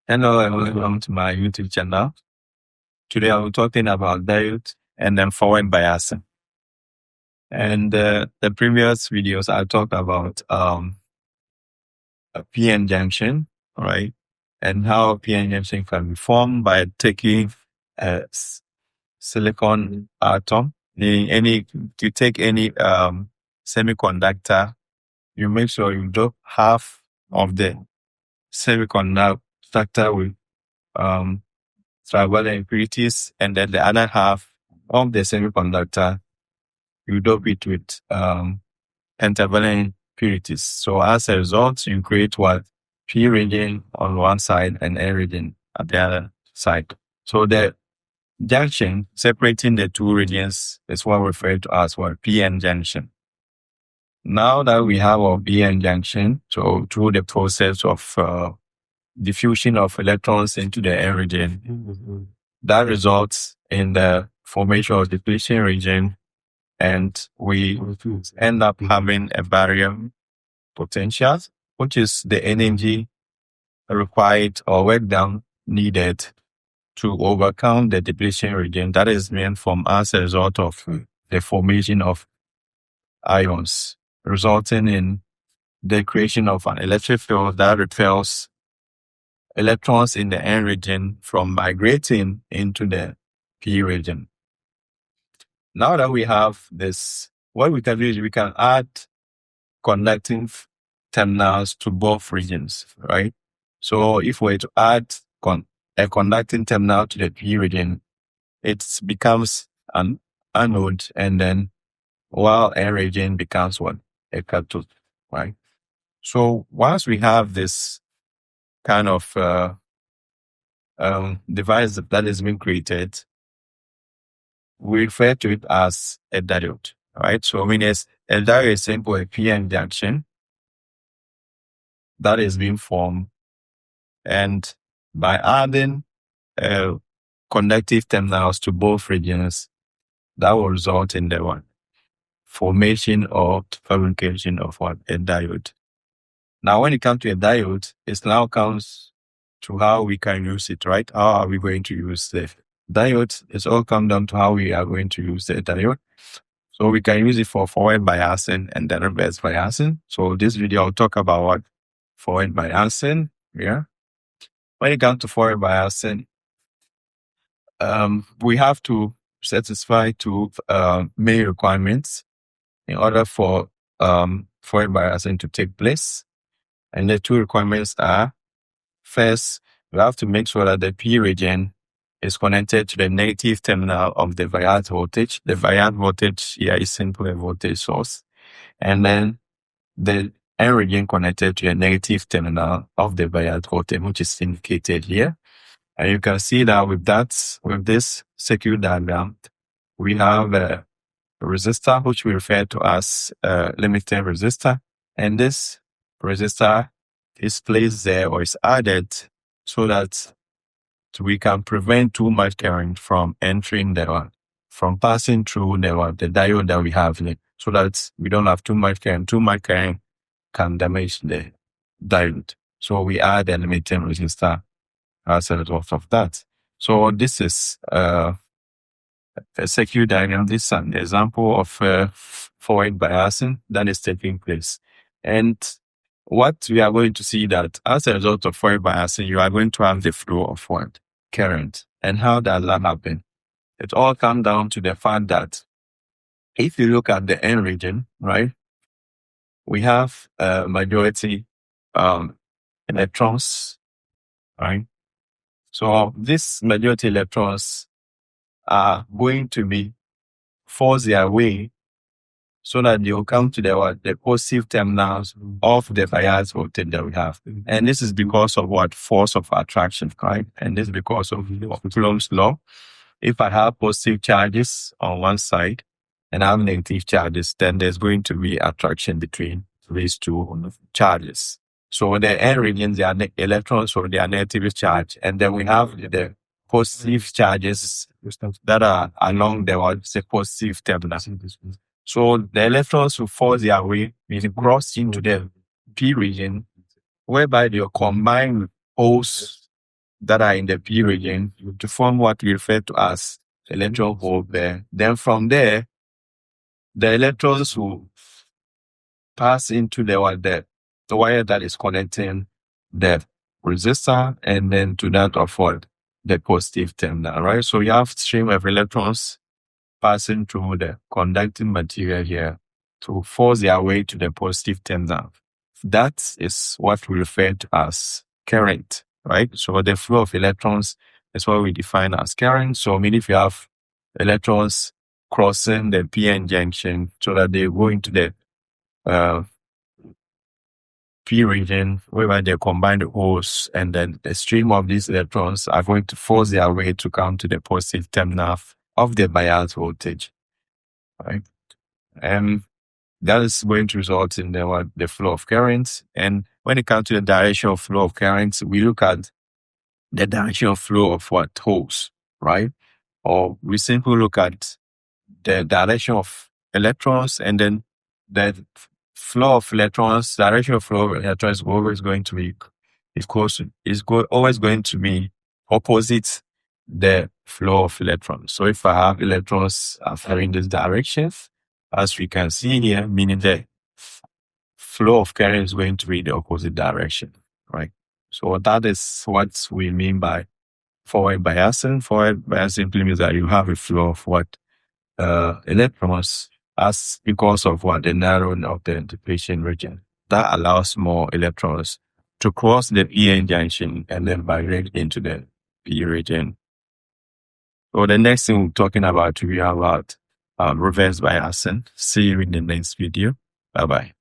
Hello and welcome to my YouTube channel. Today I'll be talking about diode and then forward biasing. And the previous videos I talked about a PN junction, right? And how a PN junction can be formed by taking a silicon atom. You take any semiconductor, you make sure you drop half of the semiconductor with travel impurities, and then the other half of the semiconductor, you dope it with pentavalent impurities. So as a result, you create what? P region on one side and N region at the other side. So the junction separating the two regions is what we refer to as what? PN junction. Now that we have our PN junction, so through the process of diffusion of electrons into the N region, that results in the formation of depletion region, and we end up having a barrier potential, which is the energy required or work done needed to overcome the depletion region that is meant from as a result of the formation of ions, resulting in the creation of an electric field that repels electrons in the N region from migrating into the P region. Now that we have this, what we can do is we can add conducting terminals to both regions, right? So if we were to add a conducting terminal to the P region, it becomes an anode, and then while N region becomes what? A cathode, right? So once we have this kind of device that is being created, we refer to it as a diode, right? So when a diode is simple, a PN junction that is being formed, and by adding conductive terminals to both regions, that will result in the formation or fabrication of a diode. Now, when it comes to a diode, it now comes to how we can use it, right? How are we going to use the diode? It's all come down to how we are going to use the diode. So we can use it for forward biasing and then reverse biasing. So this video, I'll talk about what forward biasing. Yeah. When it comes to forward biasing, we have to satisfy two main requirements in order for forward biasing to take place. And the two requirements are: first, we have to make sure that the P region is connected to the negative terminal of the bias voltage. The bias voltage here is simply a voltage source. And then the N region connected to a negative terminal of the bias voltage, which is indicated here. And you can see that with this circuit diagram, we have a resistor, which we refer to as a limiting resistor. And this resistor is placed there or is added so that we can prevent too much current from entering from passing through the diode that we have here, so that we don't have too much current. Too much current can damage the diode. So we add a limiting resistor as a result of that. So this is a circuit diagram. This is an example of forward biasing that is taking place. And what we are going to see that as a result of forward biasing, you are going to have the flow of current. And how does that happen? It all comes down to the fact that if you look at the N region, right, we have a majority electrons, right? So these majority electrons are going to be forced their way so that they will come to the positive terminals of the bias voltage that we have. And this is because of force of attraction, right? And this is because of Coulomb's law. If I have positive charges on one side and I have negative charges, then there's going to be attraction between these two charges. So the N regions, they are electrons, so they are negatively charged. And then we have the positive charges that are along the positive terminal. So the electrons will force their way, meaning cross into the P region, whereby they combine with holes that are in the P region to form what we refer to as electron hole there. Then from there, the electrons will pass into the wire that is connecting the resistor, and then to that of what? The positive terminal, right? So you have stream of electrons passing through the conducting material here to force their way to the positive terminal. That is what we refer to as current, right? So the flow of electrons is what we define as current. So meaning if you have electrons crossing the PN junction so that they go into the P region, whereby they combine the holes, and then the stream of these electrons are going to force their way to come to the positive terminal of the bias voltage, right? And that is going to result in the flow of current. And when it comes to the direction of flow of current, we look at the direction of flow of what? Holes, right? Or we simply look at the direction of electrons, and then the flow of electrons, direction of flow of electrons is always going to be always going to be opposite the flow of electrons. So if I have electrons flowing this direction, as we can see here, meaning the flow of current is going to be the opposite direction, right? So that is what we mean by forward biasing. Forward biasing simply means that you have a flow of what? Electrons, as because of what? The narrowing of the depletion region. That allows more electrons to cross the PN junction and then migrate into the P region. So the next thing we're talking about, we have about reverse biasing. See you in the next video. Bye-bye.